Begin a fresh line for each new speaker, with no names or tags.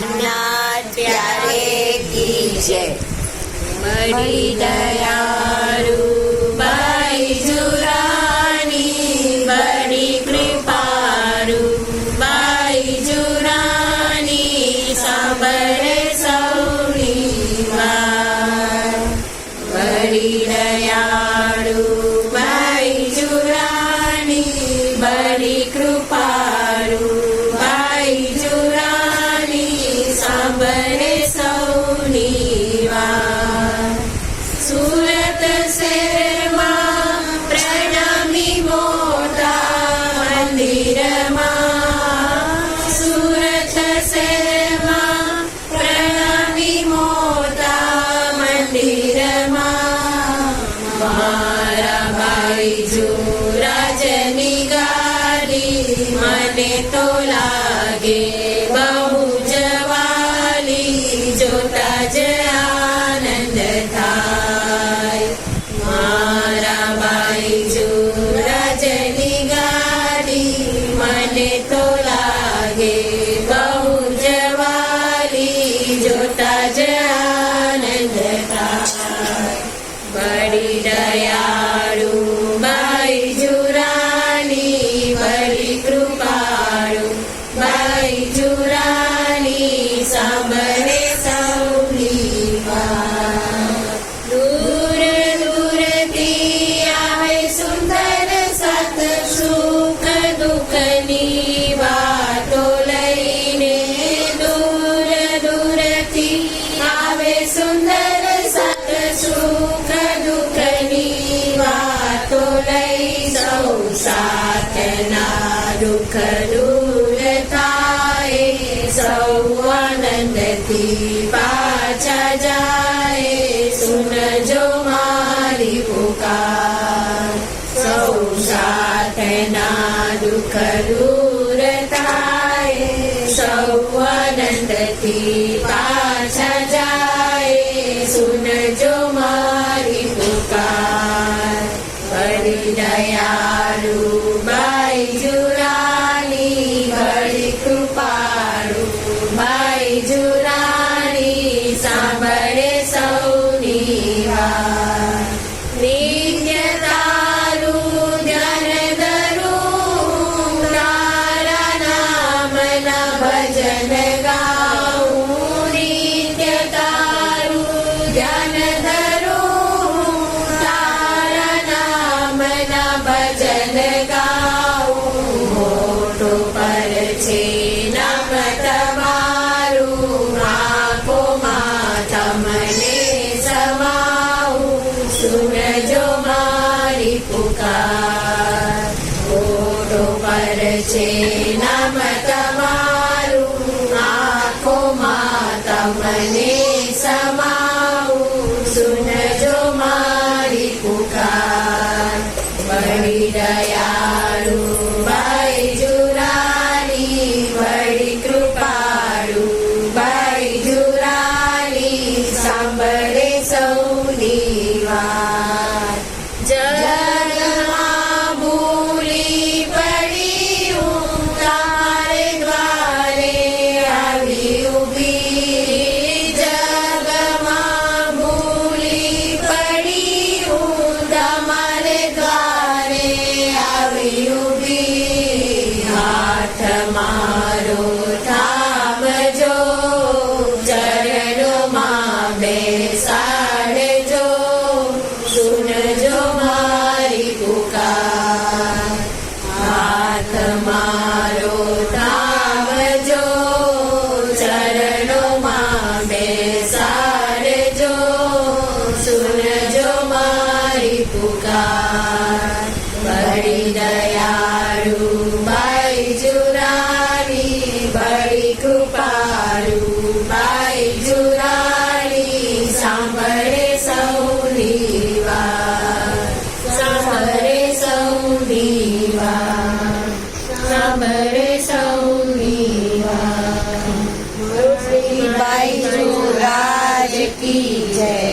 प्यारे की जय।
बड़ी दयालु बाईजुरानी, बड़ी कृपालु बाईजुरानी, सांभळे सौनी वात। बड़ी दयालु बाईजुरानी, बड़ी कृपालु बाईजुरानी, सांभळे सौनी वात। सूरत शहरमा प्रणामी मोटा मंदिरमा, सूरत शहरमा प्रणामी मोटा मंदिरमा, मारा बाईजू राजनी गाड़ी मने तो लागे बहु जवाली, जोता ज आनंद थाय। मारा बाईजू राजनी गाड़ी मने तो लागे बहु जवाली, जोता ज आनंद थाय। बड़ी दयालु बाईजुरानी, बड़ी कृपालु बाईजुरानी, सांभळे सौनी वात। दूर दूर थी आवे सुंदर सत सुख दुखनी वातो लईने, दूर दूर थी आवे सुंदर सत सुख दुखनी वातो लई, सौ साथना दुख दूर थाए, सौ आनंद थी पाछा जाए, सुनजो मारी पुकार। सौ साथना दुख दूर थाए, सौ आनंद थी पाछा जाए, सुनजो मारी पुकार। बड़ी दयालु बाईजुरानी, बड़ी कृपालु बाईजुरानी, सांभळे सौनी वात। नित्य तारू ध्यान धरून, तारा नामना भजन गाऊं, नित्य तारू ध्यान धरून, तारा नामना भजन गाऊं। मोटो पर छे नाम तमाરું, આંખોમાં તમને સમાવું, સુનજો મારી પુકાર। મોટો પર છે નામ તમારું, આંખોમાં તમને સમાવું, સુનજો મારી પુકાર। બડી દયાળુ બાઈजुरानी, बड़ी कृपालु बाईजुरानी, सांभळे सौनी वात। जगमां भूली पड़ी हूँ, तारे द्वारे आवी ऊभी। जगमां भूली पड़ी हूँ, તમારે દ્વારે આવી ઊભી। હાથ મારો થામજો, ચરણોમાં બેસાડજો, સુનજો મારી પુકાર। હાથ મારો થામજો, ચરણોમાં બેસાડજો, સુનજો મારી પુકાર। बड़ी दयालु बाईजुरानी, बड़ी कृपालु बाईजुरानी, सांभळे सौनी वात। सांभळे सौनी वात, सांभळे सौनी वात।
श्री बाईजू राज की जय।